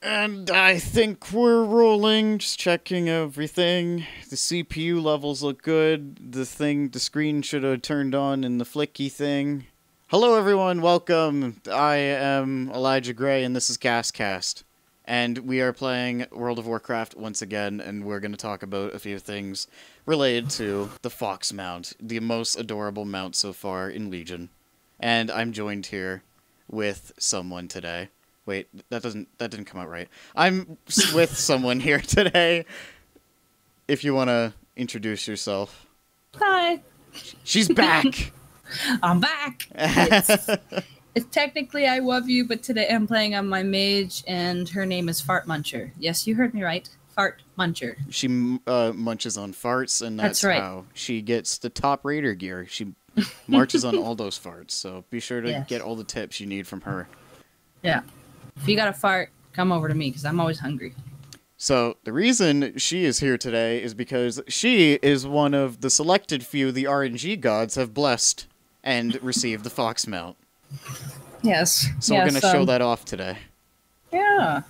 And I think we're rolling, just checking everything. The CPU levels look good. The screen should have turned on in the flicky thing. Hello everyone, welcome. I am Elijah Gray and this is Ghastz. And we are playing World of Warcraft once again, and we're going to talk about a few things related to the Fox mount, the most adorable mount so far in Legion. And I'm joined here with someone today. Wait, that didn't come out right. I'm with someone here today. If you want to introduce yourself. Hi. She's back. I'm back. It's technically I love you, but today I'm playing on my mage, and her name is Fart Muncher. Yes, you heard me right. Fart Muncher. She munches on farts, and that's right. how she gets the top raider gear. She marches on all those farts, so be sure to get all the tips you need from her. Yeah. If you got a fart, come over to me, because I'm always hungry. So, the reason she is here today is because she is one of the selected few the RNG gods have blessed and received the Fox mount. Yes. So we're going to show that off today. Yeah.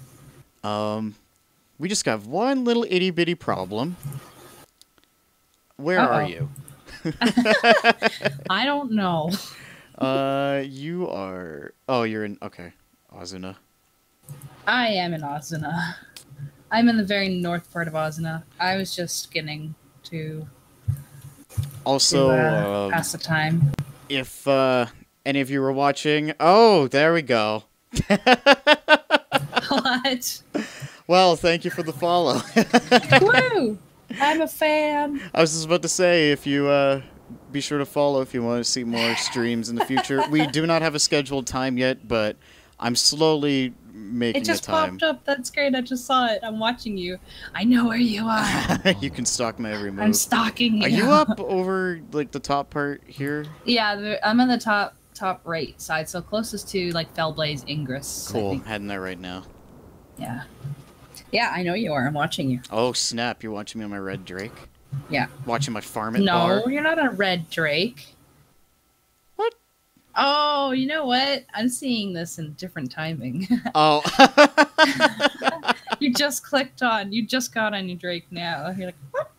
We just got one little itty-bitty problem. Where are you? I don't know. You are... Oh, you're in... Okay. Ozuna. I am in Ozuna. I'm in the very north part of Ozuna. I was just getting to... Also, pass the time. If, any of you were watching... Oh, there we go. What? Well, thank you for the follow. Woo! I'm a fan. I was just about to say, if you, be sure to follow if you want to see more streams in the future. We do not have a scheduled time yet, but I'm slowly making It just a time. popped up. That's great. I just saw it. I'm watching you. I know where you are. You can stalk my every move. I'm stalking you. Are you up over, like, the top part here? Yeah, I'm on the top right side, so closest to, like, Fellblaze Ingress. Cool. I'm heading there right now. Yeah. Yeah, I know you are. I'm watching you. Oh, snap. You're watching me on my red Drake? Yeah. Watching my farm at bar? No, you're not a red Drake. What? Oh, you know what? I'm seeing this in different timing. Oh. You just got on your Drake now. You're like, what?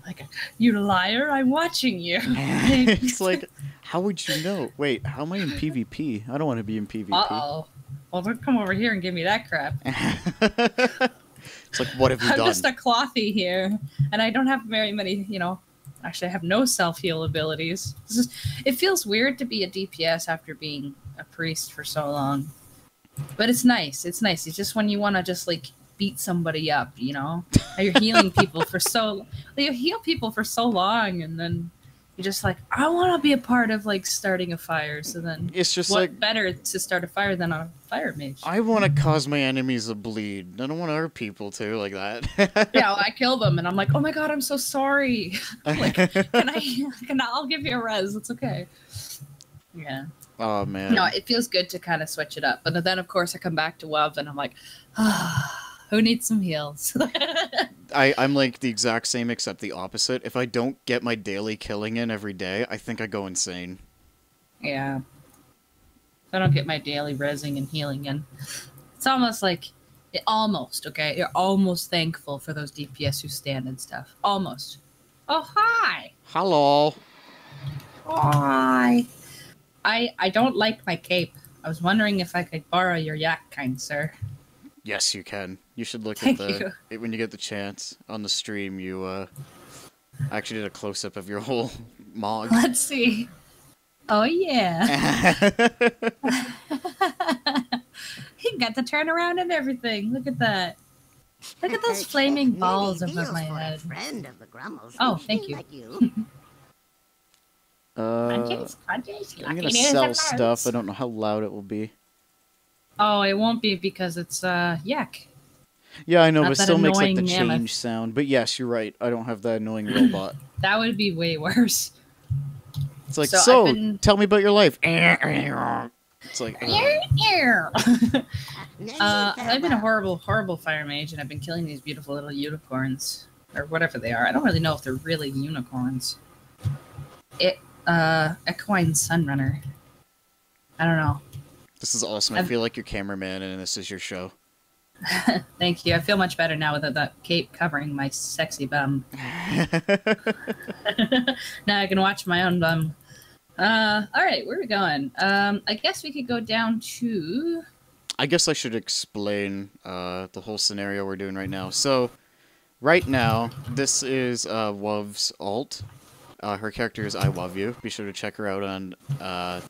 Like, you liar, I'm watching you. It's like, how would you know? Wait, how am I in PvP? I don't want to be in PvP. Uh-oh. Well, don't come over here and give me that crap. It's like, what have you done? I'm just a clothy here, and I don't have very many, actually I have no self-heal abilities. It feels weird to be a DPS after being a priest for so long. But it's nice. It's nice. It's just when you want to just, like, beat somebody up, You're healing people for so... You heal people for so long, and then you're just like, I want to be a part of, like, starting a fire, so then... It's just what like... better to start a fire than a fire mage? I want to cause my enemies to bleed. I don't want our people to, like that. Yeah, well, I kill them, and I'm like, oh my god, I'm so sorry. Like, I'll give you a res, it's okay. Yeah. Oh, man. No, it feels good to kind of switch it up. But then, of course, I come back to WoW, and I'm like, who needs some heals? I'm like the exact same, except the opposite. If I don't get my daily killing in every day, I think I go insane. Yeah. If I don't get my daily resing and healing in. It's almost like, okay? You're almost thankful for those DPS who stand and stuff. Almost. Oh, hi! Hello. Hi! I don't like my cape. I was wondering if I could borrow your yak, kind sir. Yes, you can. You should look Thank at when you get the chance on the stream. You actually did a close up of your whole mog. Let's see. Oh yeah. He got the turnaround and everything. Look at that. Look at those flaming balls above my head. Oh, thank you. I'm gonna sell stuff. I don't know how loud it will be. Oh, it won't be because it's yak. Yeah, I know, Not but it that still makes like the annoying mammoth. change sound. But yes, you're right. I don't have that annoying robot. That would be way worse. It's like, So tell me about your life. It's like, I've been a horrible, horrible fire mage, and I've been killing these beautiful little unicorns, or whatever they are. I don't really know if they're really unicorns. Equine Sunrunner. I don't know. This is awesome. I feel like your cameraman, and this is your show. Thank you. I feel much better now without that cape covering my sexy bum. Now I can watch my own bum. All right, where are we going? I guess we could go down to... I guess I should explain the whole scenario we're doing right now. So, right now, this is Wov's alt. Her character is I Love You. Be sure to check her out on her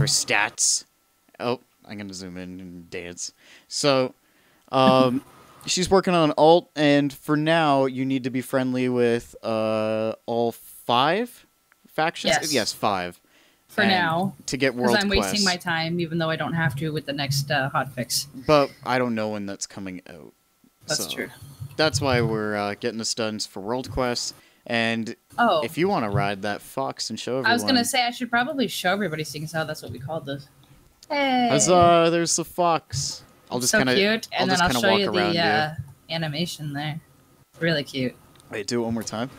stats. Oh, I'm going to zoom in and dance. So, she's working on alt, and for now, you need to be friendly with all 5 factions? Yes, 5. For now. To get World Quest. Because I'm wasting my time, even though I don't have to with the next hotfix. But I don't know when that's coming out. That's true. That's why we're getting this done for World Quest. And if you want to ride that fox and show everyone... I was going to say, I should probably show everybody, seeing as how that's what we called this. Hey! There's the fox. I'll just so kind of cute. And then I'll show you the animation there. Really cute. Wait, do it one more time.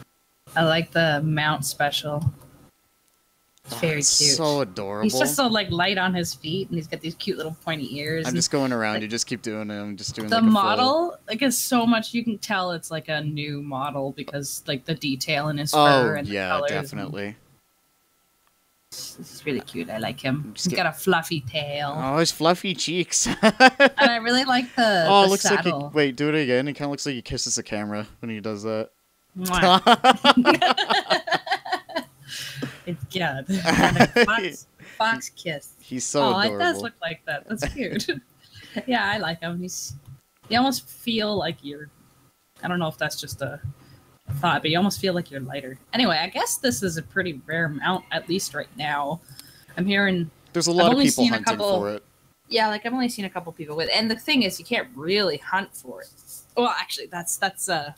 I like the mount special. It's very cute. So adorable. He's just so like light on his feet, and he's got these cute little pointy ears. I'm just going around. You just keep doing it. I'm just doing the model. Like, is so much. You can tell it's like a new model because like the detail in his fur and the colors. Definitely. This is really cute. I like him. He's got a fluffy tail. Oh, his fluffy cheeks. And I really like the it looks saddle. like wait, do it again. It kind of looks like he kisses the camera when he does that. It's good. Fox kiss. He's so adorable. It does look like that. That's cute. Yeah, I like him. You almost feel like you're... I don't know if that's just a thought, but you almost feel like you're lighter. Anyway, I guess this is a pretty rare mount, at least right now. I'm hearing... There's a lot of people hunting for it. Yeah, like I've only seen a couple people with it. And the thing is, you can't really hunt for it. Well, actually, that's a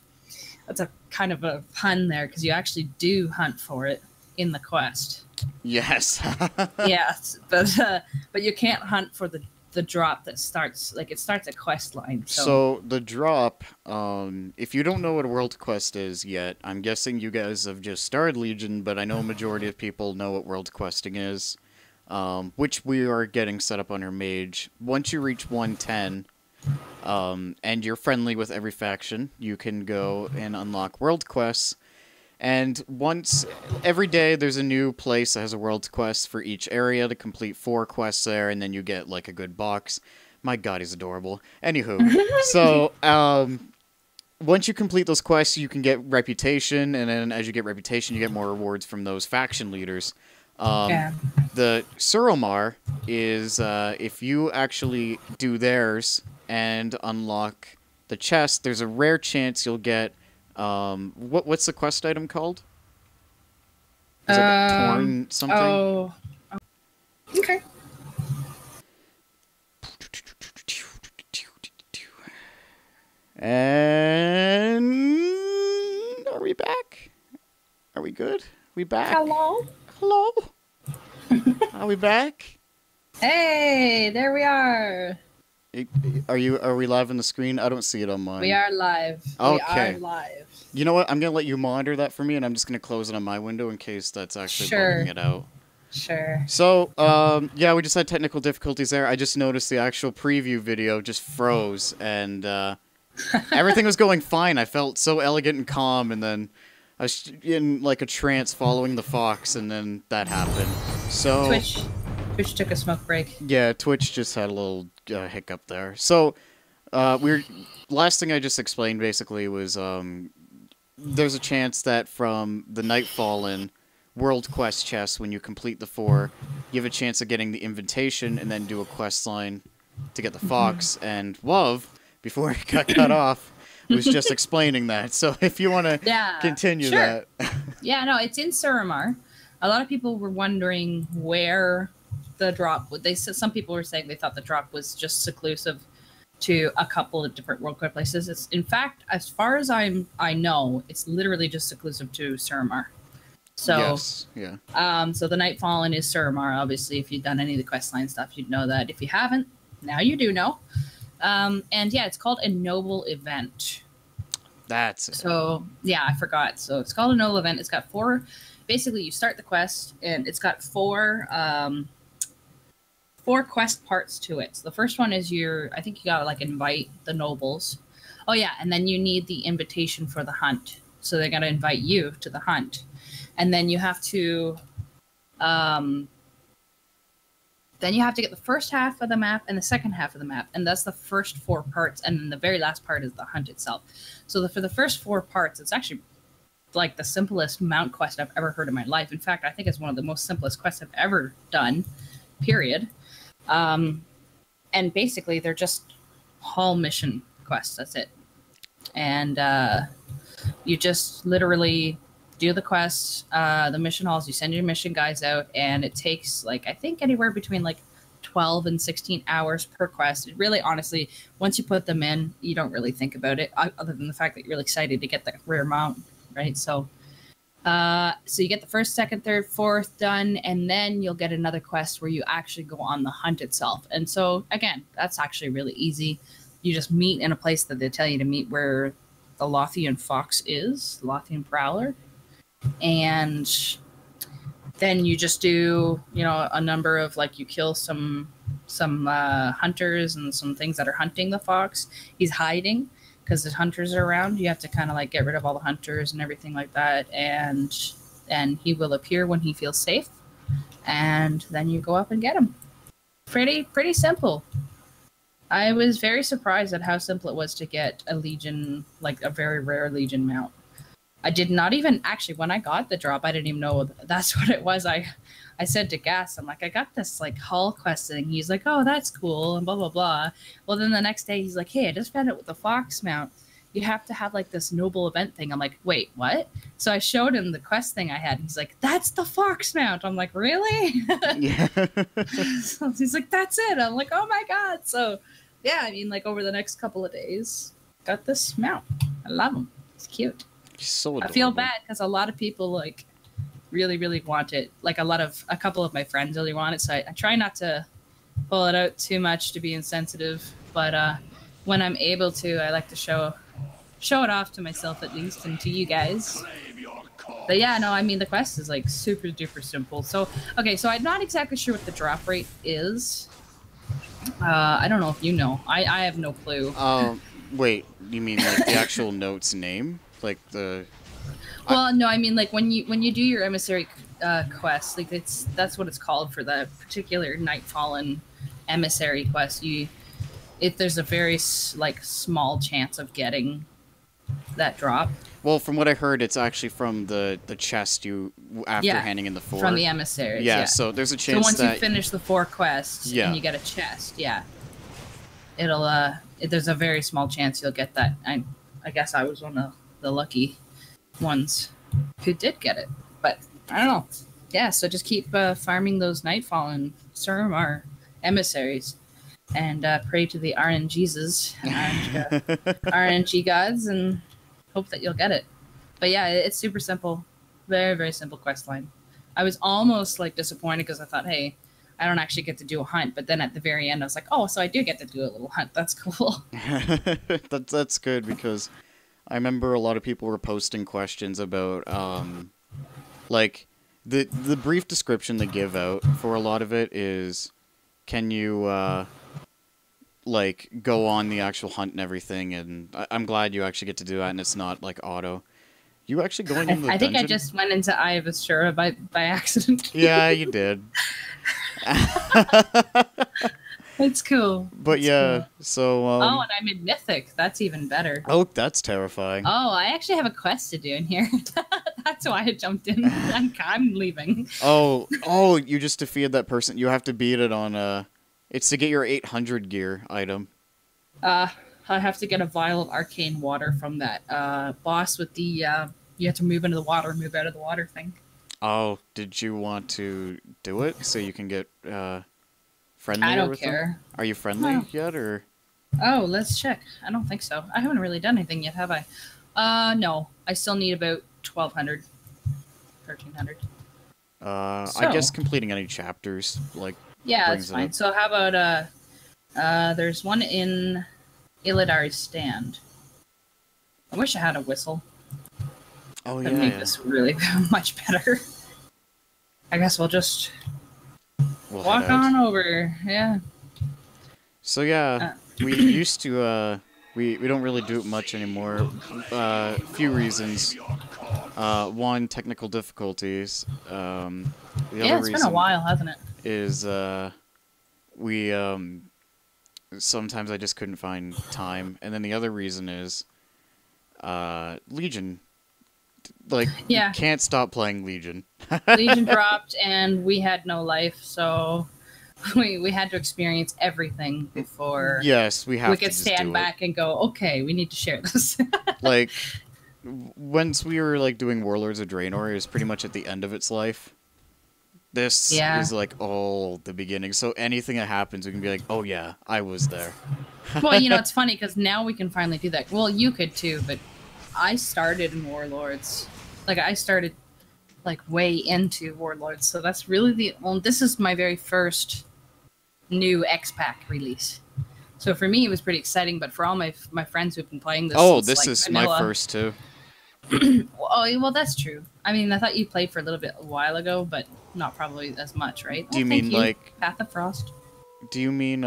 kind of a pun there, because you actually do hunt for it in the quest. Yes. Yes, but you can't hunt for the drop that starts, like, it starts at questline. So the drop, if you don't know what a world quest is yet, I'm guessing you guys have just started Legion, but I know a majority of people know what world questing is, which we are getting set up on your mage. Once you reach 110, and you're friendly with every faction, you can go and unlock world quests. And every day there's a new place that has a world quest for each area to complete 4 quests there, and then you get like a good box. My god, he's adorable. Anywho, so once you complete those quests, you can get reputation, and then as you get reputation, you get more rewards from those faction leaders. The Suromar is if you actually do theirs and unlock the chest, there's a rare chance you'll get what's the quest item called? Is it torn something? Oh. Okay. And are we back? Are we good? We back? Hello? Hello? Are we back? Hey, there we are. Are we live on the screen? I don't see it on mine. We are live. Okay. We are live. You know what? I'm going to let you monitor that for me, and I'm just going to close it on my window in case that's actually bugging it out. Sure. So, yeah, we just had technical difficulties there. I just noticed the actual preview video just froze, and everything was going fine. I felt so elegant and calm, and then I was in, like, a trance following the fox, and then that happened. So... Twitch took a smoke break. Yeah, Twitch just had a little hiccup there. So, last thing I just explained, basically, was there's a chance that from the Nightfallen World Quest chest, when you complete the 4, you have a chance of getting the invitation and then do a quest line to get the fox. And Love, before he got cut off, was just explaining that. So if you want to continue that. Yeah, no, it's in Suramar. A lot of people were wondering where the drop would. Some people were saying they thought the drop was just exclusive to a couple of different World Quest places. It's, in fact, as far as I know, it's literally just exclusive to Suramar. So, yes, yeah. So the Nightfallen is Suramar. Obviously, if you've done any of the questline stuff, you'd know that. If you haven't, now you do know. And yeah, it's called a noble event. That's it. So yeah, I forgot. So it's called a noble event. It's got 4. Basically, you start the quest, and it's got 4 4 quest parts to it. So the first one is I think you gotta like invite the nobles. Oh yeah, and then you need the invitation for the hunt. So they're gonna invite you to the hunt, and then you have to, then you have to get the first half of the map and the second half of the map, and that's the first 4 parts. And then the very last part is the hunt itself. So for the first 4 parts, it's actually like the simplest mount quest I've ever heard in my life. In fact, I think it's one of the most simplest quests I've ever done. Period. And basically, they're just hall mission quests. That's it. And you just literally do the quests, the mission halls. You send your mission guides out, and it takes like I think anywhere between like 12 and 16 hours per quest. It really, honestly, once you put them in, you don't really think about it, other than the fact that you're really excited to get that rare mount, right? So you get the first, second, third, fourth done, and then you'll get another quest where you actually go on the hunt itself. And so, again, that's actually really easy. You just meet in a place that they tell you to meet, where the Lothian Fox is, Lothian Prowler. And then you just do, a number of, like, you kill some hunters and some things that are hunting the fox. He's hiding because the hunters are around. You have to kind of like get rid of all the hunters and everything like that, and he will appear when he feels safe, and then you go up and get him. Pretty simple. I was very surprised at how simple it was to get a Legion, like a very rare Legion mount. I did not even, actually, when I got the drop, I didn't even know that's what it was. I said to Ghastz, I'm like, I got this like hall quest thing. He's like, oh, that's cool, and blah, blah, blah. Well, then the next day he's like, hey, I just found it with the Fox mount. You have to have like this noble event thing. I'm like, wait, what? So I showed him the quest thing I had, and he's like, that's the Fox mount. I'm like, really? Yeah. So he's like, that's it. I'm like, oh my God. So yeah, I mean, like over the next couple of days, got this mount. I love him. It's cute. He's so adorable. I feel bad because a lot of people like really, really want it. Like a couple of my friends really want it. So I try not to pull it out too much to be insensitive. But when I'm able to, I like to show it off to myself at least, and to you guys. But yeah, no, I mean, the quest is like super duper simple. So, okay, so I'm not exactly sure what the drop rate is. I don't know if you know. I have no clue. Wait, you mean like the actual note's name? Like the... Well, no, I mean like when you do your emissary quest, like that's what it's called for the particular Nightfallen emissary quest. There's a very like small chance of getting that drop. Well, from what I heard, it's actually from the chest after handing in the 4. From the emissaries. Yeah, so there's a chance that... So once you finish the 4 quests and you get a chest, it'll there's a very small chance you'll get that. I guess I was one of the lucky ones who did get it, but I don't know. Yeah, so just keep farming those Nightfallen Suramar emissaries, and pray to the RNGs and RNG gods, and hope that you'll get it. But yeah, it's super simple. Very, very simple quest line. I was almost like disappointed because I thought, hey, I don't actually get to do a hunt. But then at the very end, I was like, oh, so I do get to do a little hunt. That's cool. That's good, because I remember a lot of people were posting questions about, like, the brief description they give out for a lot of it is, can you, like, go on the actual hunt and everything, and I'm glad you actually get to do that, and it's not, like, auto. You actually going in the dungeon? I think I just went into Eye of Ashura by accident. Yeah, you did. It's cool. But yeah, cool. So... oh, and I'm in Mythic. That's even better. Oh, that's terrifying. Oh, I actually have a quest to do in here. That's why I jumped in. I'm leaving. Oh, you just defeated that person. You have to beat it on... It's to get your 800 gear item. I have to get a vial of arcane water from that boss with the... you have to move into the water and move out of the water thing. Oh, did you want to do it so you can get... friendly? I don't care. Are you friendly yet, or? Oh, let's check. I don't think so. I haven't really done anything yet, have I? No. I still need about 1,200. 1,300. I guess completing any chapters, like... Yeah, that's fine. So how about, there's one in Illidari's stand. I wish I had a whistle. Oh, That'd make this really much better. I guess we'll just we'll head Walk out. on over. Yeah. So yeah, Uh, we used to we don't really do it much anymore. Few reasons. One, technical difficulties. The yeah, other it's been a reason while, hasn't it? is we sometimes I just couldn't find time, and then the other reason is Legion. Like, you Yeah. can't stop playing Legion. Legion dropped, and we had no life, so we had to experience everything before Yes, we we have to could just stand do it. back and go, okay, we need to share this. Like, once we were like doing Warlords of Draenor, it was pretty much at the end of its life. This Yeah. is like all the beginning. So anything that happens, we can be like, oh yeah, I was there. Well, it's funny because now we can finally do that. Well, you could too, but I started in Warlords. Like, I started like way into Warlords, so that's really this is my very first new X-Pack release. So for me, it was pretty exciting, but for all my friends who've been playing this, Oh, since, this like, is vanilla, my first too. well, that's true. I mean, I thought you played for a little bit a while ago, but not probably as much, right? Do you Thank mean you, like? Path of Frost? Do you mean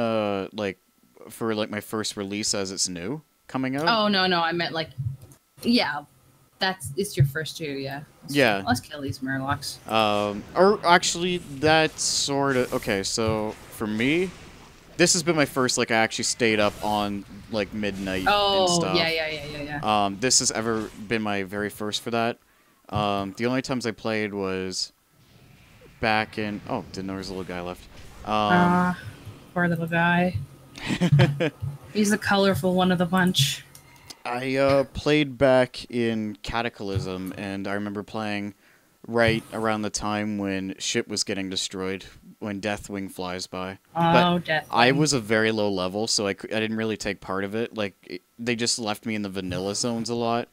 like for like my first release as it's new coming out? Oh no, I meant like, yeah, it's your first two, yeah. Yeah. Let's kill these Murlocs. Or actually, that's sort of okay. So for me, this has been my first. Like, I actually stayed up on like midnight and stuff. Yeah. This has ever been my very first for that. The only times I played was back in. Oh, didn't know there was a little guy left. Poor little guy. He's the colorful one of the bunch. I played back in Cataclysm, and I remember playing right around the time when shit was getting destroyed, when Deathwing flies by. Oh, But Deathwing. I was a very low level, so I didn't really take part of it. Like, they just left me in the vanilla zones a lot,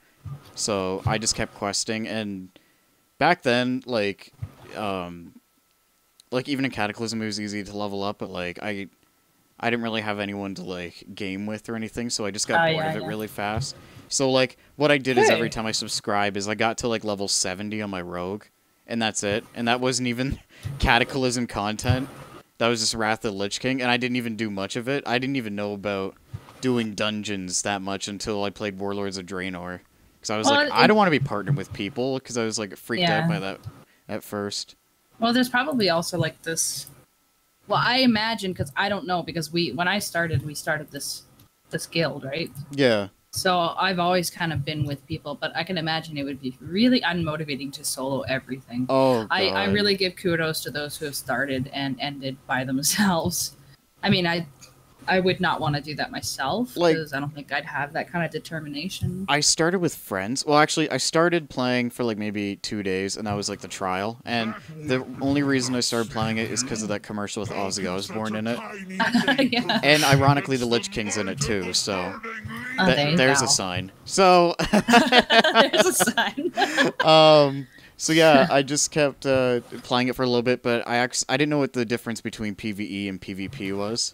so I just kept questing. And back then, like even in Cataclysm, it was easy to level up, but like I didn't really have anyone to like game with or anything, so I just got bored of it really fast. So like what I did is every time I subscribe is I got to like level 70 on my rogue, and that's it. And that wasn't even Cataclysm content. That was just Wrath of the Lich King, and I didn't even do much of it. I didn't even know about doing dungeons that much until I played Warlords of Draenor. Because I was like, I don't want to be partnered with people, because I was like freaked out by that at first. Well, there's probably also like this. Well, I imagine, because I don't know, because when I started, we started this guild, right? Yeah. So I've always kind of been with people, but I can imagine it would be really unmotivating to solo everything. Oh, God. I really give kudos to those who have started and ended by themselves. I mean, I would not want to do that myself, because I don't think I'd have that kind of determination. I started with friends. Well, actually, I started playing for like maybe 2 days, and that was like the trial. And the only reason I started playing it is because of that commercial with Ozzy Osbourne in it. Yeah. And ironically, the Lich King's in it too, so there's a sign. So there's a sign. So yeah, I just kept playing it for a little bit, but I didn't know what the difference between PvE and PvP was.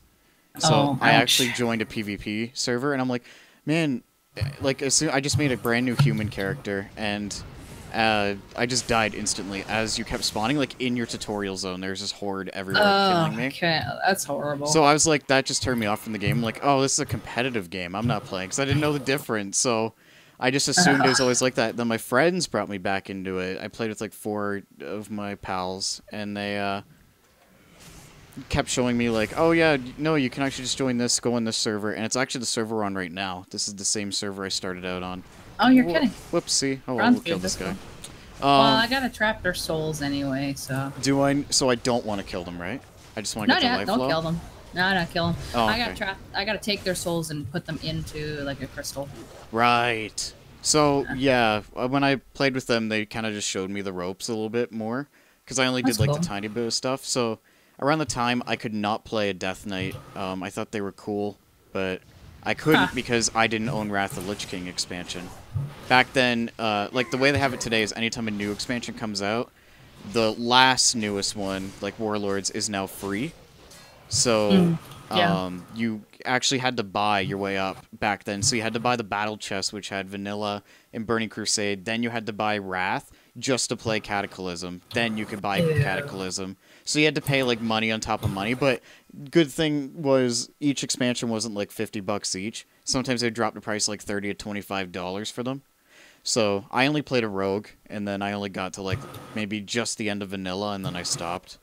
So I actually joined a PvP server, and I'm like, man, like I just made a brand new human character, and I just died instantly as you kept spawning. Like in your tutorial zone, there's this horde everywhere killing me. Okay, that's horrible. So I was like, that just turned me off from the game. I'm like, oh, this is a competitive game. I'm not playing, because I didn't know the difference. So I just assumed it was always like that. Then my friends brought me back into it. I played with like 4 of my pals, and they kept showing me like, oh yeah, no, you can actually just join this, go on this server, and it's actually the server we're on right now. This is the same server I started out on. Oh, you're kidding. Whoopsie. Oh, well, we'll kill this guy. Well, I gotta trap their souls anyway, so. Do I? So I don't want to kill them, right? I just want to get their life don't low? kill them. No, kill them. Oh, I gotta take their souls and put them into like a crystal. Right. So yeah, when I played with them, they kind of just showed me the ropes a little bit more, because I only did like the tiny bit of stuff. So around the time I could not play a Death Knight, I thought they were cool, but I couldn't because I didn't own Wrath of the Lich King expansion. Back then, like the way they have it today is anytime a new expansion comes out, the last newest one, like Warlords, is now free. So you actually had to buy your way up back then. So you had to buy the Battle Chest, which had Vanilla and Burning Crusade. Then you had to buy Wrath. just to play Cataclysm. Then you could buy Ew. Cataclysm. So you had to pay like money on top of money. But good thing was each expansion wasn't like $50 each. Sometimes they drop the price like $30 to $25 for them. So I only played a rogue, and then I only got to like maybe just the end of vanilla, and then I stopped.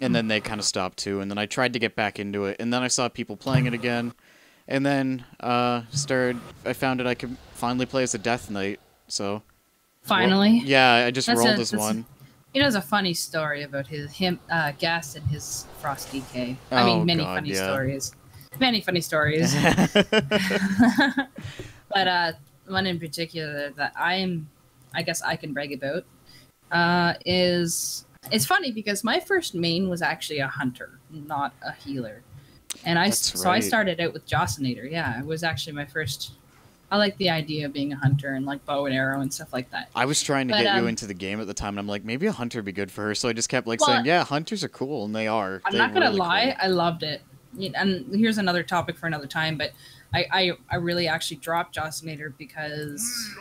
And then they kind of stopped too, and then I tried to get back into it, and then I saw people playing it again, and then I found I could finally play as a Death Knight, so... Finally? Well, yeah, I just rolled as one. You know, there's a funny story about Ghastz and his Frost DK. I mean, many funny stories. Many funny stories. But one in particular that I guess I can brag about, is... It's funny because my first main was actually a hunter, not a healer. And I started out with Jocelyn. Yeah, it was actually my first. I like the idea of being a hunter and like bow and arrow and stuff like that. I was trying to get you into the game at the time, and I'm like, maybe a hunter would be good for her. So I just kept saying, yeah, hunters are cool, and they are. I'm not gonna lie, cool. I loved it. And here's another topic for another time, but I really actually dropped Jocelyn because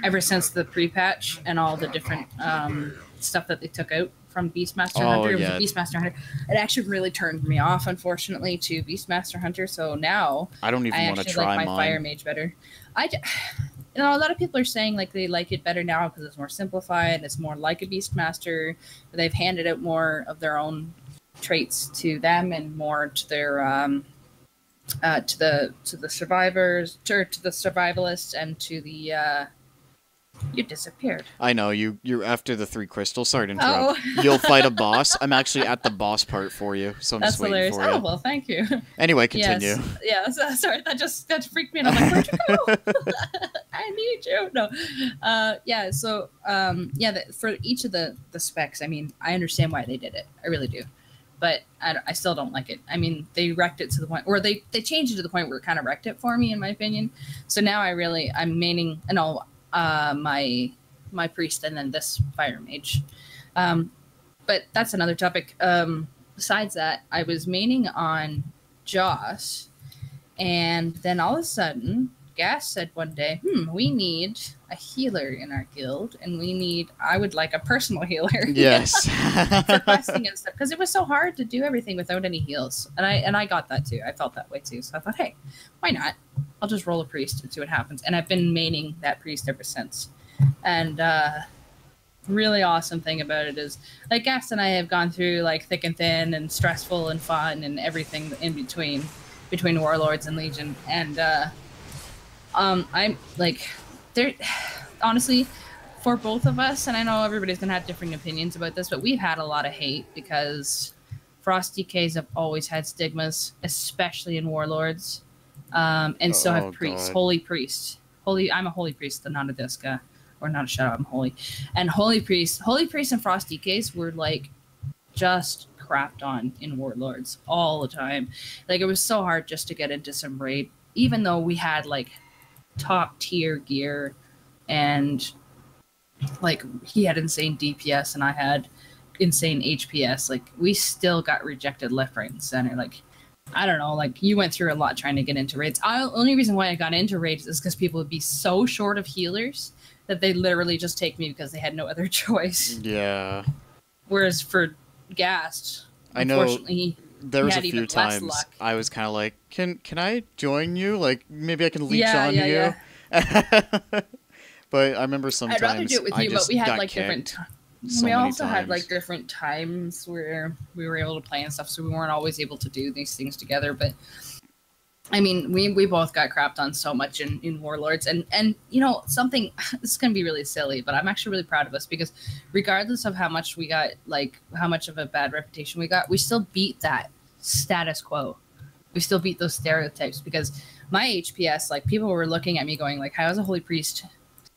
ever since the pre-patch and all the different stuff that they took out from Beastmaster Hunter, it was a Beastmaster Hunter. It actually really turned me off, unfortunately, to Beastmaster Hunter. So now I don't even want to try like my Fire Mage better. You know, a lot of people are saying like they like it better now because it's more simplified. It's more like a Beastmaster. They've handed out more of their own traits to them and more to their to the survivors, to the survivalists, and to the you disappeared. I know, you're after the 3 crystals. Sorry to interrupt. Oh. You'll fight a boss. I'm actually at the boss part for you, so I'm just waiting hilarious. for you. Oh, well, thank you. Anyway, continue. Yes. Sorry, that freaked me out. I'm like, where'd you go? I need you. No. For each of the specs, I mean, I understand why they did it. I really do. But I still don't like it. I mean, they wrecked it to the point, or they changed it to the point where it kind of wrecked it for me, in my opinion. So now I'm maining, my priest and then this fire mage. But that's another topic. Besides that, I was maining on Joss, and then all of a sudden, Ghastz said one day, we need a healer in our guild, and I would like a personal healer. Yes. For questing and stuff, because it was so hard to do everything without any heals. And I got that too. I felt that way too. So I thought, hey, why not? I'll just roll a priest and see what happens. And I've been maining that priest ever since. And really awesome thing about it is, like, Ghastz and I have gone through like thick and thin and stressful and fun and everything in between Warlords and Legion. And I'm like, there, honestly, for both of us, and I know everybody's gonna have different opinions about this, but we've had a lot of hate because Frost DKs have always had stigmas, especially in Warlords, and so have priests, holy priests. I'm a holy priest, not a Disca, or not a shadow. I'm holy, and holy priests and Frost DKs were like just crapped on in Warlords all the time. Like, it was so hard just to get into some raid, even though we had like top tier gear, and like he had insane DPS and I had insane HPS. Like, we still got rejected left, right, and center. Like, I don't know, like, you went through a lot trying to get into raids. Only reason why I got into raids is because people would be so short of healers that they literally just take me because they had no other choice. Yeah. Whereas for Ghastz, I know there was a few times I was kind of like, can I join you? Like, maybe I can leech on you. Yeah. But I remember sometimes I'd rather do it with you, but we had like different. We also had like different times where we were able to play and stuff, so we weren't always able to do these things together. But I mean, we both got crapped on so much in Warlords, and you know something. This is gonna be really silly, but I'm actually really proud of us because regardless of how much we got, like how much of a bad reputation we got, we still beat that status quo. We still beat those stereotypes because my HPS, like, people were looking at me going like, how is a holy priest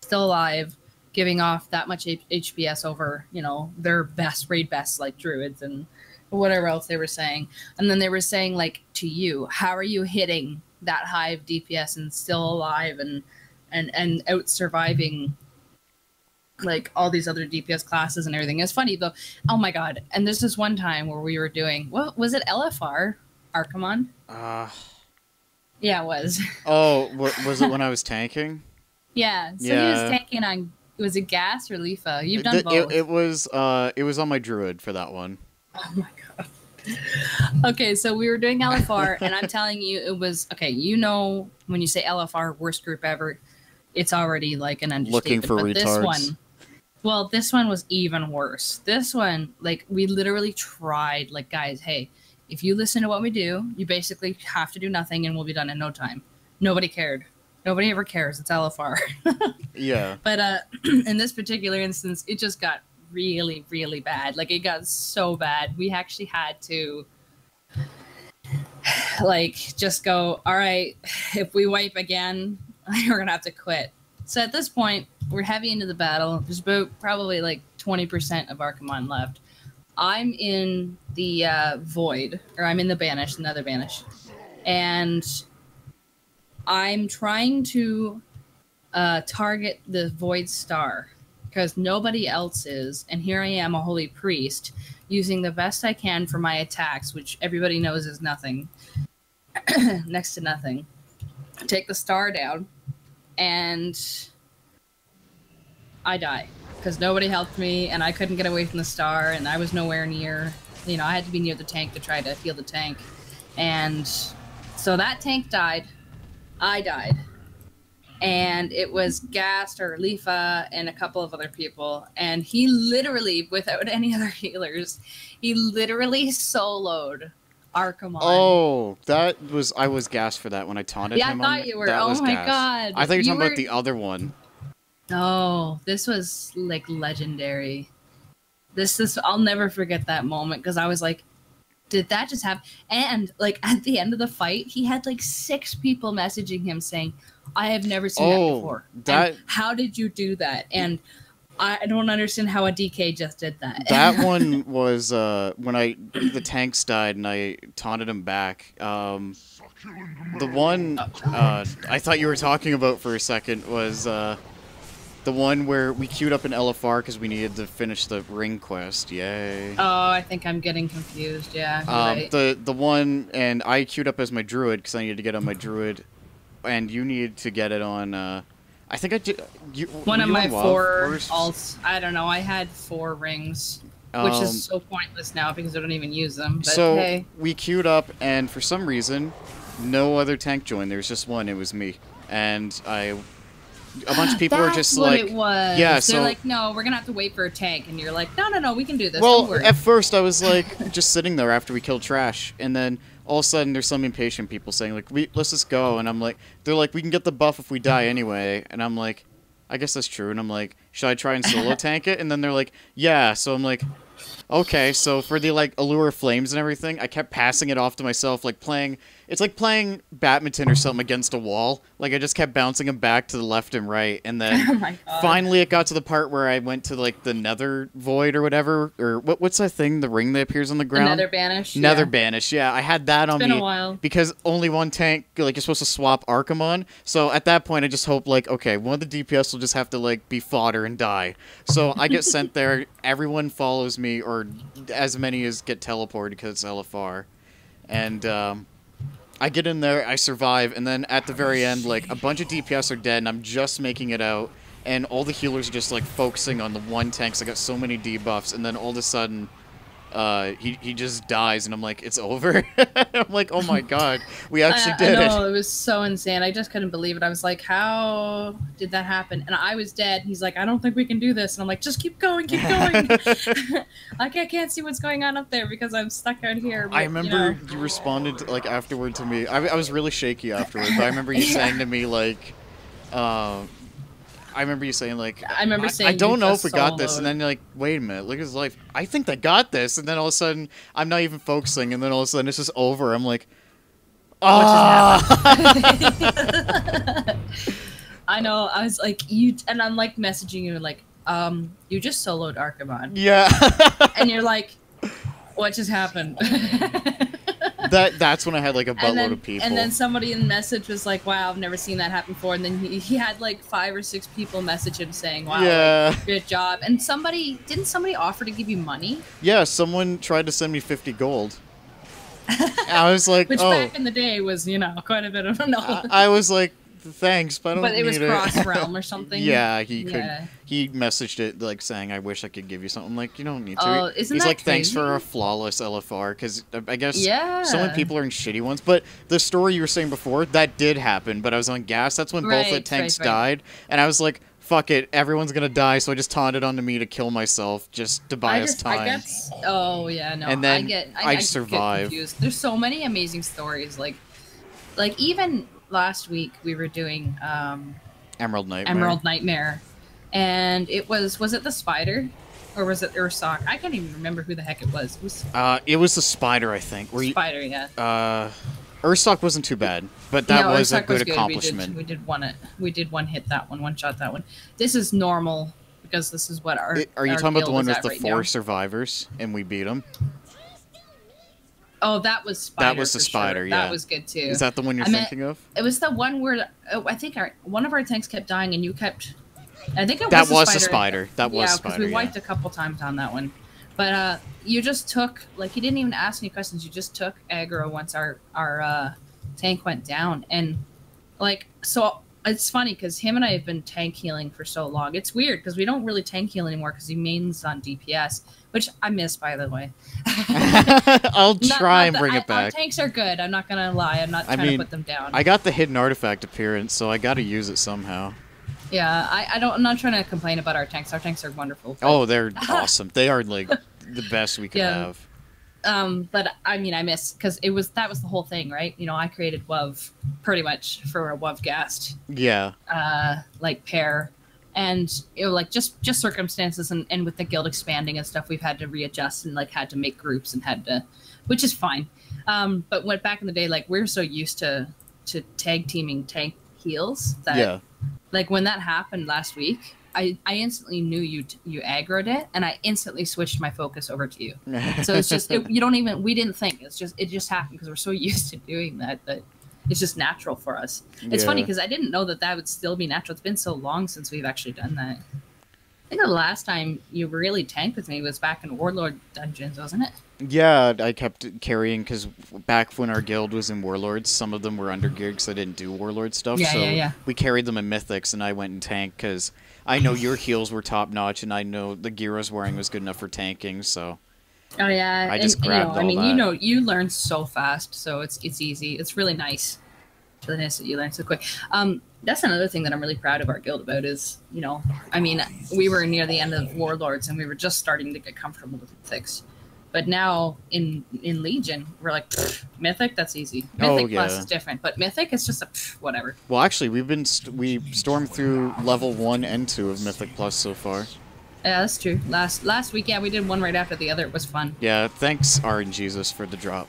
still alive, giving off that much HPS over, you know, their raid best, like druids and whatever else they were saying. And then they were saying, like, to you, how are you hitting that high of DPS and still alive and out surviving like all these other DPS classes and everything? It's funny though. Oh my god. And there's this one time where we were doing, what was it, LFR Archimon? Yeah, it was. Oh, was it when I was tanking? Yeah, so he was tanking on Was it Ghastz or Leafa? You've done both. It was on my druid for that one. Oh my god. Okay, so we were doing LFR, and I'm telling you, it was okay. You know, when you say LFR, worst group ever, it's already like an understatement. Looking for retards. This one was even worse. This one, like, we literally tried, like, guys, hey, if you listen to what we do, you basically have to do nothing, and we'll be done in no time. Nobody cared. Nobody ever cares. It's LFR. Yeah. But in this particular instance, it just got really, really bad. Like, it got so bad. We actually had to, like, just go, all right, if we wipe again, we're going to have to quit. So at this point, we're heavy into the battle. There's about probably like 20% of Archimon left. I'm in the Void, or I'm in the Banish, the Nether Banish. And I'm trying to target the Void Star, because nobody else is, and here I am, a holy priest, using the best I can for my attacks, which everybody knows is nothing. Next to nothing. Take the star down, and I die. Because nobody helped me, and I couldn't get away from the star, and I was nowhere near... You know, I had to be near the tank to try to heal the tank. And so that tank died. I died. And it was Ghastz or Leafa and a couple of other people. And he literally, without any other healers, he literally soloed Archimon. Oh, I was Ghastz for that when I taunted him. Yeah, I thought you were. Oh my god. I thought you were talking about the other one. No, this was like legendary. I'll never forget that moment, because I was like, did that just happen? And like at the end of the fight, he had like 6 people messaging him saying, I have never seen that before. And how did you do that? And I don't understand how a DK just did that. That one was when the tanks died and I taunted him back. The one I thought you were talking about for a second was the one where we queued up an LFR because we needed to finish the ring quest. Yay. Oh, I think I'm getting confused. Yeah, you're right. The one, and I queued up as my druid because I needed to get on my druid, and you needed to get it on, I think I did... One of my 4 alts. I don't know, I had 4 rings, which is so pointless now because I don't even use them, but so hey. We queued up, and for some reason, no other tank joined. There was just one, it was me. And a bunch of people were just like... That's what it was. Yeah, They're like, no, we're gonna have to wait for a tank. And you're like, no, we can do this. Well, don't worry. at first I was like, just sitting there after we killed Trash. And then all of a sudden there's some impatient people saying, like, let's just go. And I'm like, they're like, we can get the buff if we die anyway. And I'm like, I guess that's true. And I'm like, should I try and solo tank it? And then they're like, yeah. So I'm like... Okay, so for the, like, Allure of Flames and everything, I kept passing it off to myself, like, playing... It's like playing badminton or something against a wall. Like, I just kept bouncing them back to the left and right, and then finally it got to the part where I went to, like, the Nether Void or whatever, or what's that thing, the ring that appears on the ground? The Nether Banish? Nether Banish, yeah. I had that on me. It's been a while. Because only one tank, like, you're supposed to swap Archimon, so at that point I just hope, like, okay, one of the DPS will just have to, like, be fodder and die. So I get sent there, everyone follows me, or as many as get teleported because it's LFR. And, I get in there, I survive, and then at the very end, like, a bunch of DPS are dead, and I'm just making it out, and all the healers are just, like, focusing on the one tank, so I got so many debuffs, and then all of a sudden, he just dies, and I'm like, it's over? I'm like, oh my god, we actually did it. I know, it was so insane. I just couldn't believe it. I was like, how did that happen? And I was dead. He's like, I don't think we can do this. And I'm like, just keep going, keep going. Like, I can't see what's going on up there because I'm stuck out here. But, I remember you responded, like, afterward to me. I was really shaky afterward, but I remember you saying to me, like, I remember you saying, like, I don't know if we got this, and then you're like, wait a minute, look at his life. I think they got this, and then all of a sudden, I'm not even focusing, and then all of a sudden, it's just over. I'm like, ah! I know, I was like, and I'm like messaging you, like, you just soloed Archimon. Yeah. And you're like, what just happened? That's when I had, like, a buttload of people. And then somebody in the message was like, wow, I've never seen that happen before. And then he had, like, 5 or 6 people message him saying, wow, yeah, like, good job. And didn't somebody offer to give you money? Yeah, someone tried to send me 50 gold. I was like, Which back in the day was, you know, quite a bit of a no. I was like, thanks, but I don't But it was need cross realm or something. Yeah, he could. Yeah. He messaged it like saying, "I wish I could give you something." I'm like, you don't need to. Oh, isn't He's that like, "Thanks for a crazy? flawless LFR," because I guess Yeah. so many people are in shitty ones. But the story you were saying before, that did happen. But I was on Ghastz. That's when both the tanks died, and I was like, "Fuck it, everyone's gonna die." So I just taunted onto me to kill myself just to buy us time. Oh yeah, no. And then I get survived. confused. There's so many amazing stories. Like even last week we were doing Emerald Nightmare. Emerald Nightmare, and it was it the spider, or was it Ursock? I can't even remember who the heck it was. It was the spider, I think. Spider, yeah. Ursock wasn't too bad, but that was a Ursock good accomplishment. We did one hit that one shot that one. This is normal because this is what our. Are you our talking about the guild one is with at the right 4 now. survivors and we beat them? Oh, that was Spider. That was the spider, sure. yeah. That was good too. Is that the one you're thinking of? It was the one where I think one of our tanks kept dying, and you kept. I think it was that the was spider. the spider. That was yeah, spider. because we wiped a couple times on that one, but you just took you didn't even ask any questions. You just took aggro once our tank went down, and so it's funny because him and I have been tank healing for so long. It's weird because we don't really tank heal anymore because he mains on DPS, which I miss, by the way. I'll try and bring it back. Our tanks are good. I'm not gonna lie. I'm not trying to put them down. I got the hidden artifact appearance, so I got to use it somehow. Yeah, I'm not trying to complain about our tanks. Our tanks are wonderful. Oh, they're awesome. They are like the best we could have. But I mean, I miss because that was the whole thing, right? You know, I created WoW pretty much for a WoW Ghastz. Yeah. Pair, and just circumstances and with the guild expanding and stuff, we've had to readjust and had to make groups and which is fine. But when back in the day, we're so used to tag teaming tank heals that when that happened last week, I instantly knew you aggroed it, and I instantly switched my focus over to you. So it's just we didn't think, it just happened because we're so used to doing that it's just natural for us. It's funny because I didn't know that would still be natural. It's been so long since we've actually done that. I think the last time you really tanked with me was back in Warlord dungeons, wasn't it? Yeah, I kept carrying because back when our guild was in Warlords, some of them were undergeared because I didn't do Warlord stuff. We carried them in Mythics, and I went and tanked because I know your heals were top notch, and I know the gear I was wearing was good enough for tanking. So. Oh yeah, I just grabbed all that. You learn so fast, so it's easy. It's really nice. It's really nice that you learn so quick. That's another thing that I'm really proud of our guild about is, we were near the end of Warlords and we were just starting to get comfortable with Mythics. But now in Legion, we're like, Mythic, that's easy. Mythic Plus is different, but Mythic is just whatever. Well, actually, we stormed through level 1 and 2 of Mythic Plus so far. Yeah, that's true. Last week, we did one right after the other. It was fun. Yeah, thanks RNGesus for the drop.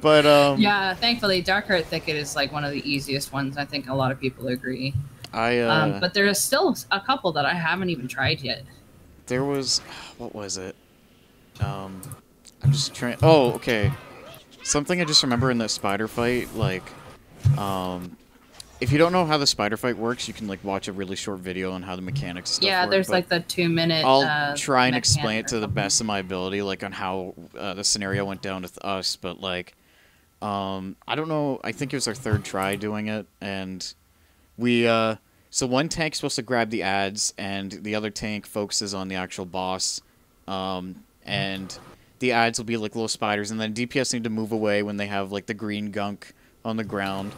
But yeah, thankfully, Darkheart Thicket is one of the easiest ones. I think a lot of people agree. But there is still a couple that I haven't even tried yet. There was, what was it? I'm just trying. Oh, okay. Something I just remember in that spider fight, if you don't know how the spider fight works, you can watch a really short video on how the mechanics and stuff work. There's the 2-minute. I'll try and explain it to the best of my ability, on how the scenario went down with us. But I don't know. I think it was our 3rd try doing it, and we. So one tank's supposed to grab the ads, and the other tank focuses on the actual boss, and the ads will be little spiders, and then DPS need to move away when they have the green gunk on the ground.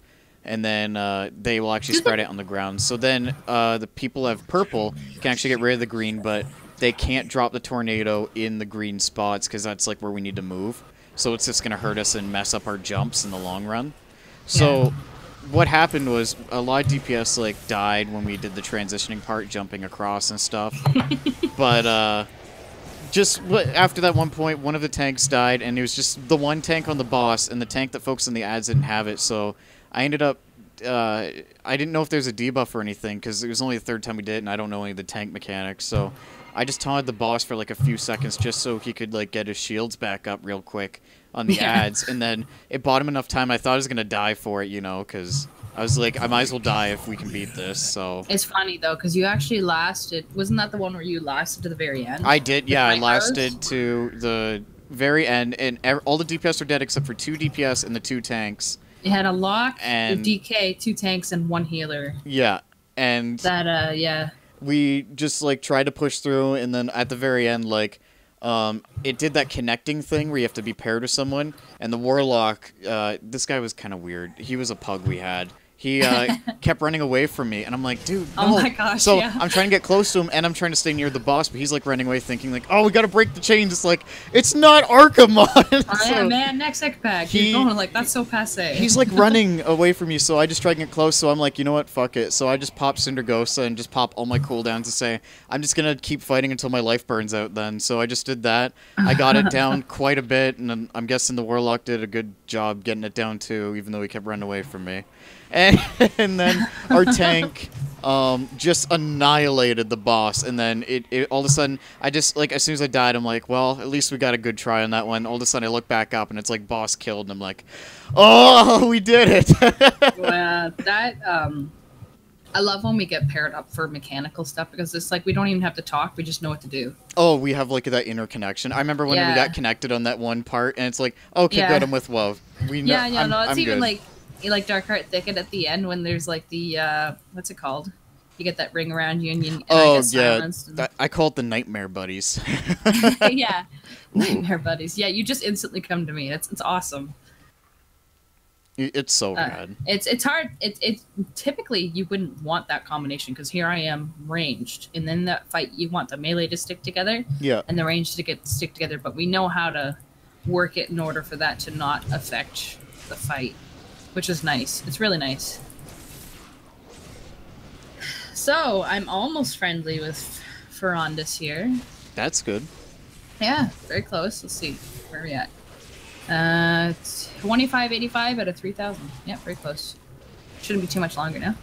And then they will actually spread it on the ground. So then the people who have purple can actually get rid of the green, but they can't drop the tornado in the green spots because that's where we need to move. So it's just going to hurt us and mess up our jumps in the long run. So what happened was a lot of DPS died when we did the transitioning part, jumping across and stuff. But just after that one point, one of the tanks died, and it was just the one tank on the boss, and the tank that focused on the ads didn't have it. So I ended up, I didn't know if there's a debuff or anything, because it was only the 3rd time we did it, and I don't know any of the tank mechanics, so I just taunted the boss for a few seconds just so he could get his shields back up real quick on the ads, and then it bought him enough time. I thought I was going to die for it, because I was like, I might as well die if we can beat this, so. It's funny, though, because you actually lasted, wasn't that the one where you lasted to the very end? I did, yeah, I lasted to the very end, and all the DPS are dead except for 2 DPS and the 2 tanks. You had a lock, a and DK, 2 tanks, and 1 healer. yeah, and That yeah. we just like tried to push through, and then at the very end, like, it did that connecting thing where you have to be paired with someone, and the warlock, this guy was kind of weird. He was a pug we had. He kept running away from me, and I'm like, dude, no. Oh my gosh, so yeah. I'm trying to get close to him, and I'm trying to stay near the boss, but he's like running away, thinking like, oh, we gotta break the chains. It's like, it's not Arkham. Oh yeah, man, next pack. He's going like, that's so passe. He's like running away from you, so I just try to get close, so I'm like, you know what, fuck it. So I just pop Cindergosa and just pop all my cooldowns to say, I'm just gonna keep fighting until my life burns out then. So I just did that. I got it down quite a bit, and then I'm guessing the Warlock did a good job getting it down too, even though he kept running away from me. And then our tank just annihilated the boss, and then it all of a sudden, I just, like, as soon as I died, I'm like, well, at least we got a good try on that one. All of a sudden, I look back up, and it's like, boss killed, and I'm like, oh, we did it! Yeah, that, I love when we get paired up for mechanical stuff, because it's like, we don't even have to talk, we just know what to do. Oh, we have, like, that interconnection. I remember when we got connected on that one part, and it's like, okay, good, I'm with WoW. We know, it's even, good. like Darkheart Thicket at the end when there's like the what's it called? You get that ring around you and I get silenced. And... I call it the Nightmare Buddies. Yeah, Nightmare Buddies. Yeah, you just instantly come to me. It's awesome. It's so bad. It's hard. It's typically you wouldn't want that combination because here I am ranged, and then that fight you want the melee to stick together, and the range to stick together. But we know how to work it in order for that to not affect the fight. Which is nice. It's really nice. So, I'm almost friendly with Ferondis here. That's good. Yeah, very close. Let's see. Where are we at? 2585 out of 3000. Yeah, very close. Shouldn't be too much longer now.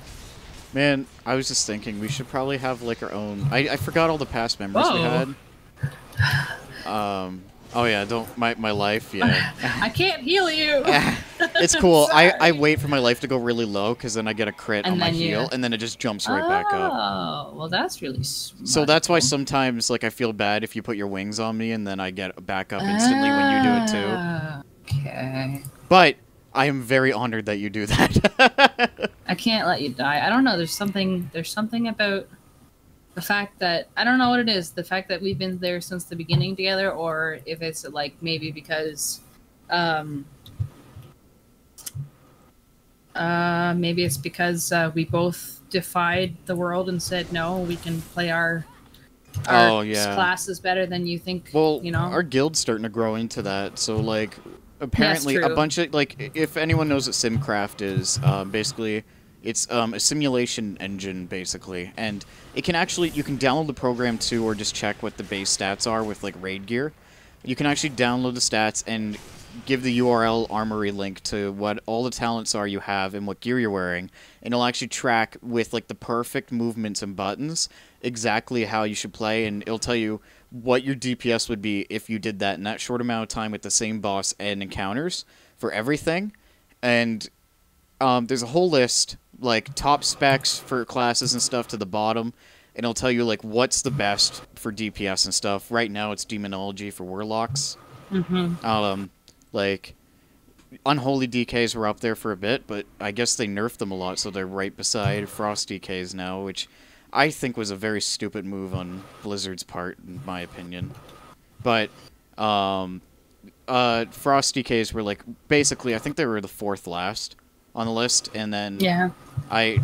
Man, I was just thinking we should probably have like our own... I forgot all the past members we had. Oh yeah, my life, yeah. I can't heal you! It's cool. I wait for my life to go really low, because then I get a crit on my heal, and then it just jumps right back up. Oh, well that's really smart. So that's why sometimes, like, I feel bad if you put your wings on me, and then I get back up instantly when you do it too. Okay. But I am very honored that you do that. I can't let you die. I don't know, there's something about... The fact that, I don't know what it is, the fact that we've been there since the beginning together, or if it's like maybe because, maybe it's because we both defied the world and said, no, we can play our classes better than you think, well, you know? Our guild's starting to grow into that, so like, apparently a bunch of, like, if anyone knows what Simcraft is, basically... It's a simulation engine, basically, and it can actually, you can download the program too, or just check what the base stats are with, like, raid gear. You can actually download the stats and give the URL armory link to what all the talents are you have and what gear you're wearing, and it'll actually track with, like, the perfect movements and buttons exactly how you should play, and it'll tell you what your DPS would be if you did that in that short amount of time with the same boss and encounters for everything, and there's a whole list, like, top specs for classes and stuff to the bottom, and it'll tell you, like, what's the best for DPS and stuff. Right now, it's Demonology for Warlocks. Like, Unholy DKs were up there for a bit, but I guess they nerfed them a lot, so they're right beside Frost DKs now, which I think was a very stupid move on Blizzard's part, in my opinion. But, Frost DKs were, like, basically, I think they were the 4th last on the list, and then I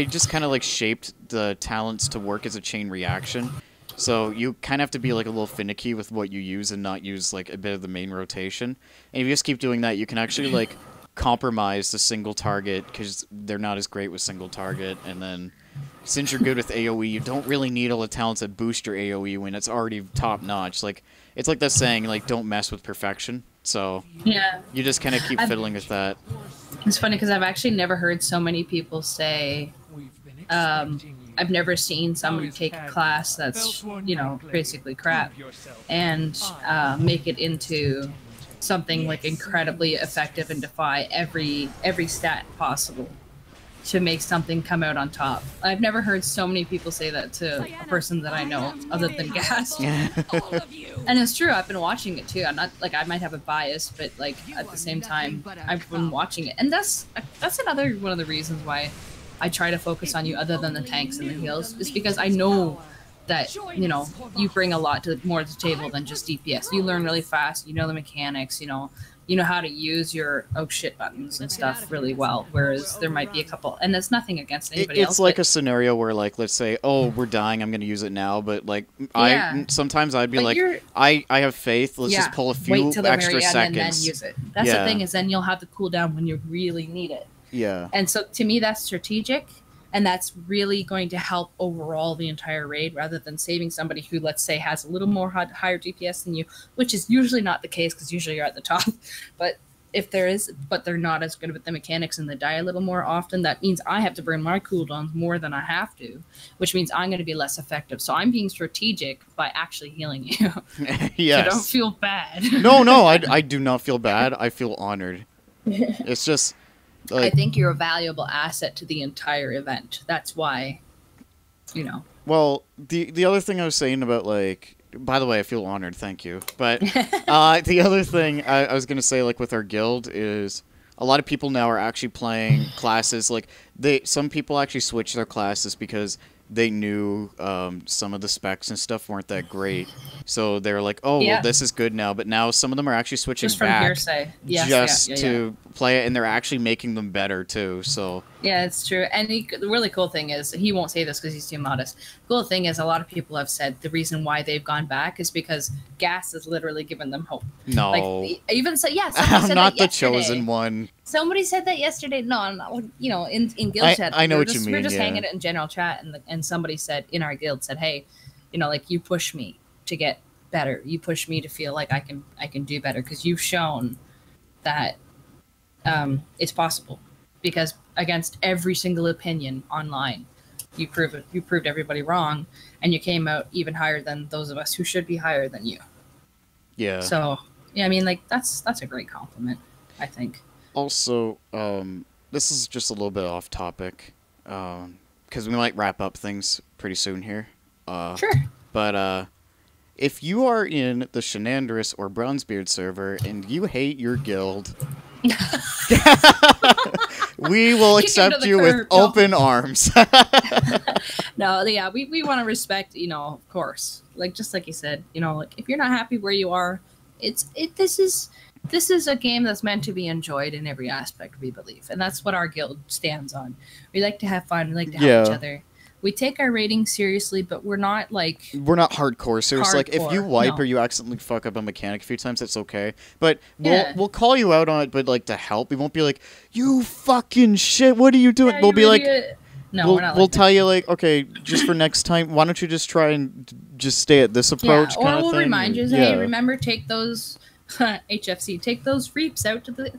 just kind of like shaped the talents to work as a chain reaction, so you kind of have to be like a little finicky with what you use and not use like a bit of the main rotation, and if you just keep doing that, you can actually like compromise the single target, because they're not as great with single target, and then since you're good with AoE, you don't really need all the talents that boost your AoE when it's already top notch. Like, it's like that saying, like, don't mess with perfection. So you just kind of keep fiddling with that. It's funny because I've actually never heard so many people say, I've never seen someone take a class that's, you know, basically crap and make it into something like incredibly effective and defy every stat possible. to make something come out on top. I've never heard so many people say that to a person that I know other than Ghastz. And it's true, I've been watching it too. I'm not like, I might have a bias, but like at the same time I've been watching it. And that's another one of the reasons why I try to focus on you other than the tanks and the heals, is because I know that, you know, you bring a lot more to the table than just DPS. You learn really fast, you know the mechanics, you know how to use your oh shit buttons and stuff really well, whereas there might be a couple, and that's nothing against anybody else. It's like a scenario where, like, let's say, oh, we're dying, I'm going to use it now, but, like, sometimes I'd be like I have faith, let's just pull a few extra seconds. And then use it. That's the thing, is then you'll have the cooldown when you really need it. Yeah. And so, to me, that's strategic, and that's really going to help overall the entire raid, rather than saving somebody who, let's say, has a little more higher DPS than you, which is usually not the case, because usually you're at the top. But if there is, but they're not as good with the mechanics and they die a little more often, that means I have to burn my cooldowns more than I have to, which means I'm going to be less effective. So I'm being strategic by actually healing you. Yes. So don't feel bad. No, I do not feel bad. I feel honored. It's just... like, I think you're a valuable asset to the entire event. That's why, you know. Well, the other thing I was saying about, like, by the way, I feel honored, thank you. But the other thing I was gonna say, like, with our guild is a lot of people now are actually playing classes. Like, some people actually switch their classes because they knew some of the specs and stuff weren't that great. So they were like, oh, well, this is good now. But now some of them are actually switching just from back hearsay. Yes, just to play it, and they're actually making them better, too. So yeah, it's true. And the really cool thing is, he won't say this because he's too modest. The cool thing is, a lot of people have said the reason why they've gone back is because Ghastz has literally given them hope. No. Like, even so, yeah, I'm not the chosen one. Somebody said that yesterday. No, I'm not, you know, in guild chat. I know what you mean. We're just hanging it in general chat, and somebody said in our guild said, hey, you know, like, you push me to get better. You push me to feel like I can do better, because you've shown that it's possible. Because against every single opinion online, you proved everybody wrong, and you came out even higher than those of us who should be higher than you. Yeah. So yeah, I mean, like, that's a great compliment, I think. Also, this is just a little bit off topic, because we might wrap up things pretty soon here. Sure. But if you are in the Shenandoah or Bronzebeard server and you hate your guild, we will accept you with open arms. No, yeah, we want to respect, you know, of course. Like, just like you said, you know, like, if you're not happy where you are, this is a game that's meant to be enjoyed in every aspect, we believe. And that's what our guild stands on. We like to have fun. We like to help each other. We take our ratings seriously, but we're not like... we're not hardcore. So it's like, if you wipe or you accidentally fuck up a mechanic a few times, that's okay. But we'll call you out on it, but, like, to help. We won't be like, you fucking shit, what are you doing? We'll be like... No, we're not. We'll tell you, like, okay, just for next time, why don't you just try and just stay at this approach, kind of thing? Or we'll remind you, hey, remember, take those... HFC, take those reaps out to the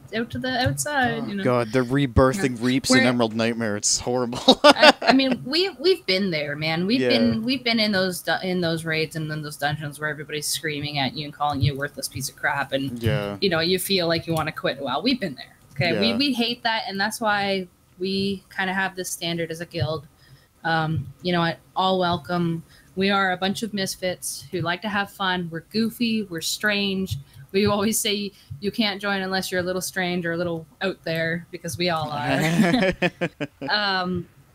outside. You know? God, they're rebirthing reaps in Emerald Nightmare. It's horrible. I mean, we've been there, man. We've been in those raids and in those dungeons where everybody's screaming at you and calling you a worthless piece of crap, and you know, you feel like you want to quit. Well, we've been there. Okay, we hate that, and that's why we kind of have this standard as a guild. You know, all welcome. We are a bunch of misfits who like to have fun. We're goofy. We're strange. We always say you can't join unless you're a little strange or a little out there, because we all are.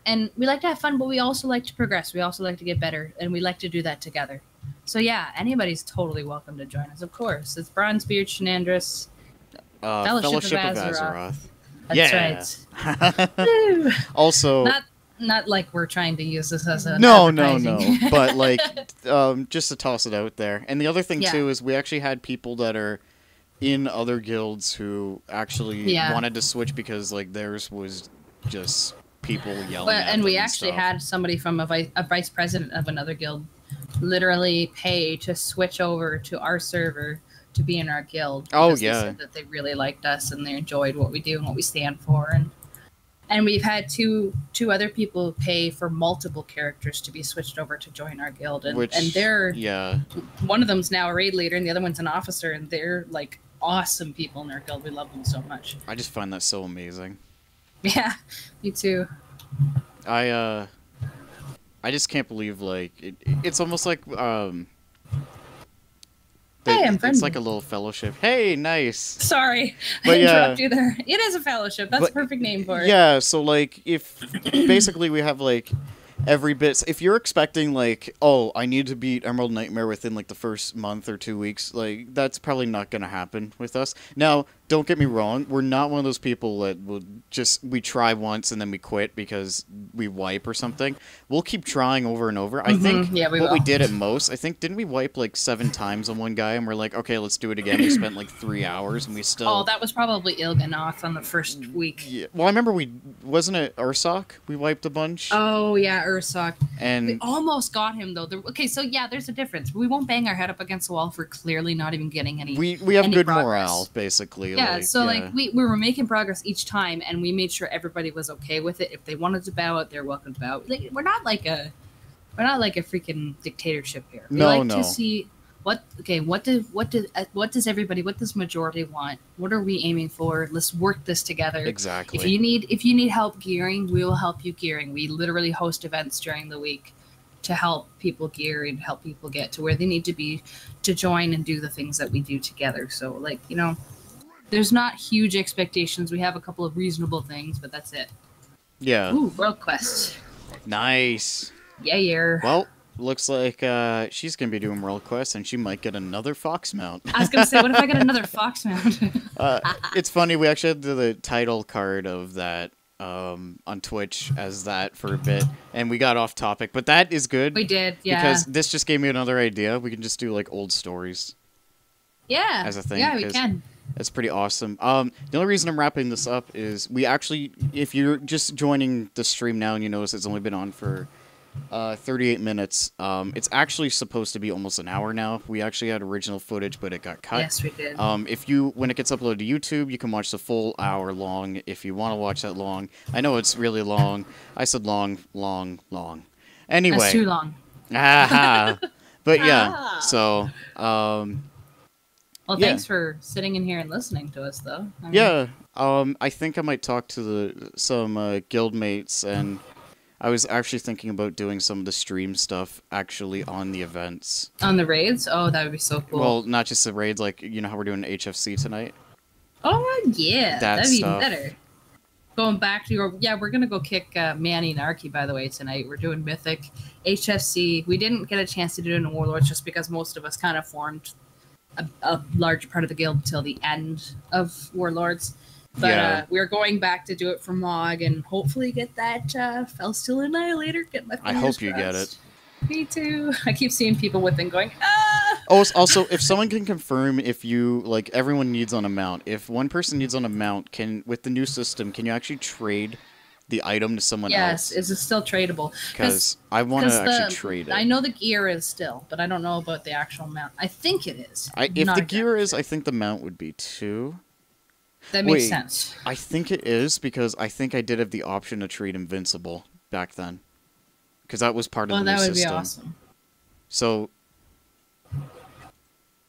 And we like to have fun, but we also like to progress. We also like to get better, and we like to do that together. So yeah, anybody's totally welcome to join us, of course. It's Bronzebeard, Shenandoah, Fellowship of Azeroth. That's right. Also... Not like we're trying to use this as a no. But, like, just to toss it out there. And the other thing too is we actually had people that are in other guilds who actually wanted to switch because, like, theirs was just people yelling. At and them we actually had somebody from a vice president of another guild literally pay to switch over to our server to be in our guild. Oh They said that they really liked us and they enjoyed what we do and what we stand for. And we've had two other people pay for multiple characters to be switched over to join our guild. And they're... one of them's now a raid leader and the other one's an officer. And they're, like, awesome people in our guild. We love them so much. I just find that so amazing. Yeah, me too. I just can't believe, like, it's almost like, Hey, I'm it's like friendly. a little fellowship. Hey, nice. Sorry, I But yeah, interrupt you there. It is a fellowship. That's a but perfect name for it. yeah, so like if basically we have like every bit. If you're expecting like, oh, I need to beat Emerald Nightmare within like the first month or 2 weeks, like that's probably not gonna happen with us. Now, don't get me wrong, we're not one of those people that will just we try once and then we quit because we wipe or something. We'll keep trying over and over. I think Yeah, we what we will. did at most, I think didn't we wipe like 7 times on one guy and we're like, okay, let's do it again. We spent like 3 hours and we Oh, still that was probably Ilganoth on the first week. yeah. Well, I remember we wasn't it Ursoc we wiped a bunch Oh yeah, Ursoc. We and almost got him though. Okay, so yeah, there's a difference. We won't bang our head up against the wall for clearly not even getting any. we have any good progress. morale basically. Yeah, like, so like we were making progress each time, and we made sure everybody was okay with it. If they wanted to bow out, they're welcome to bow. Like, we're not like a freaking dictatorship here. We No, like no. to see what does everybody, what does majority want? What are we aiming for? Let's work this together. Exactly. If you need help gearing, we will help you gearing. We literally host events during the week to help people gear and help people get to where they need to be to join and do the things that we do together. So like, there's not huge expectations. We have a couple of reasonable things, but that's it. Yeah. Ooh, World Quest. Nice. Yeah. Well, looks like she's gonna be doing World Quest and she might get another fox mount. I was gonna say, what if I get another fox mount? It's funny, we actually had the title card of that on Twitch as that for a bit, and we got off topic, but that is good. We did, yeah. Because this just gave me another idea. We can just do like old stories. Yeah. As a thing. Yeah, we can. That's pretty awesome. The only reason I'm wrapping this up is we actually, if you're just joining the stream now and you notice it's only been on for 38 minutes, it's actually supposed to be almost an hour now. We actually had original footage, but it got cut. Yes, we did. When it gets uploaded to YouTube, you can watch the full hour long if you want to watch that long. I know it's really long. I said long. Anyway. That's too long. Aha. But yeah, so, well, thanks for sitting in here and listening to us, though. I mean, yeah, I think I might talk to some guild mates, and I was actually thinking about doing some of the stream stuff actually on the events. On the raids? Oh, that would be so cool. Well, not just the raids, like, you know how we're doing HFC tonight? Oh, yeah. That That'd be even stuff. better. Going back to your... Yeah, we're going to go kick Manny and Arky, by the way, tonight. We're doing Mythic. HFC. We didn't get a chance to do it in Warlords just because most of us kind of formed a large part of the guild until the end of Warlords. But Yeah. we're going back to do it for Mog and hopefully get that Felsteel Annihilator. Get my I fingers hope you get crossed. Me too. I keep seeing people with them going, ah! Oh, also, if someone can confirm if you, like, everyone needs on a mount. If one person needs on a mount, with the new system, can you actually trade the item to someone else? Yes, is it still tradable? Because I want to actually trade it. I know the gear is still, but I don't know about the actual mount. I think it is. If Not the gear exactly is, sure. I think the mount would be 2. That makes Wait, sense. I think it is, because I think I did have the option to trade Invincible back then. Because that was part of Well, the new that would system. be awesome. So,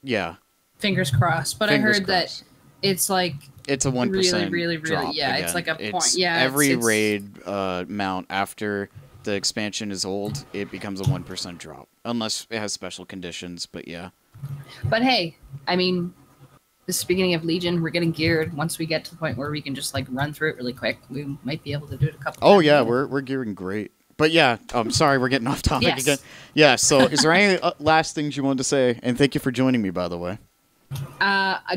yeah. Fingers crossed. But Fingers I heard crossed. that it's like It's a 1% really, drop yeah, again. it's like a point. It's Yeah, every it's- raid mount after the expansion is old, it becomes a 1% drop. Unless it has special conditions, but yeah. But hey, I mean, this is the beginning of Legion. We're getting geared. Once we get to the point where we can just like run through it really quick, we might be able to do it a couple Oh times. yeah, we're gearing great. But yeah, sorry, we're getting off topic Yes. again. Yeah, so is there any last things you wanted to say? And thank you for joining me, by the way.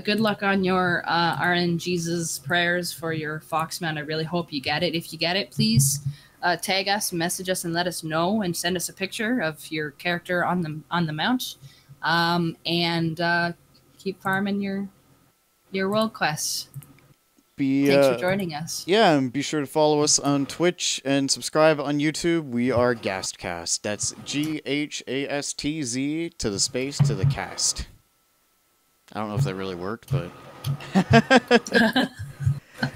Good luck on your RNGesus prayers for your fox mount. I really hope you get it. If you get it, please tag us, message us, and let us know, and send us a picture of your character on the mount. And keep farming your world quests. Thanks for joining us. Yeah, and be sure to follow us on Twitch and subscribe on YouTube. We are Ghastcast. That's GHASTZ to the space to the cast. I don't know if that really worked, but...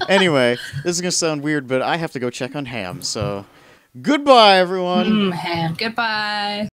Anyway, this is going to sound weird, but I have to go check on Ham, so... Goodbye, everyone! Goodbye.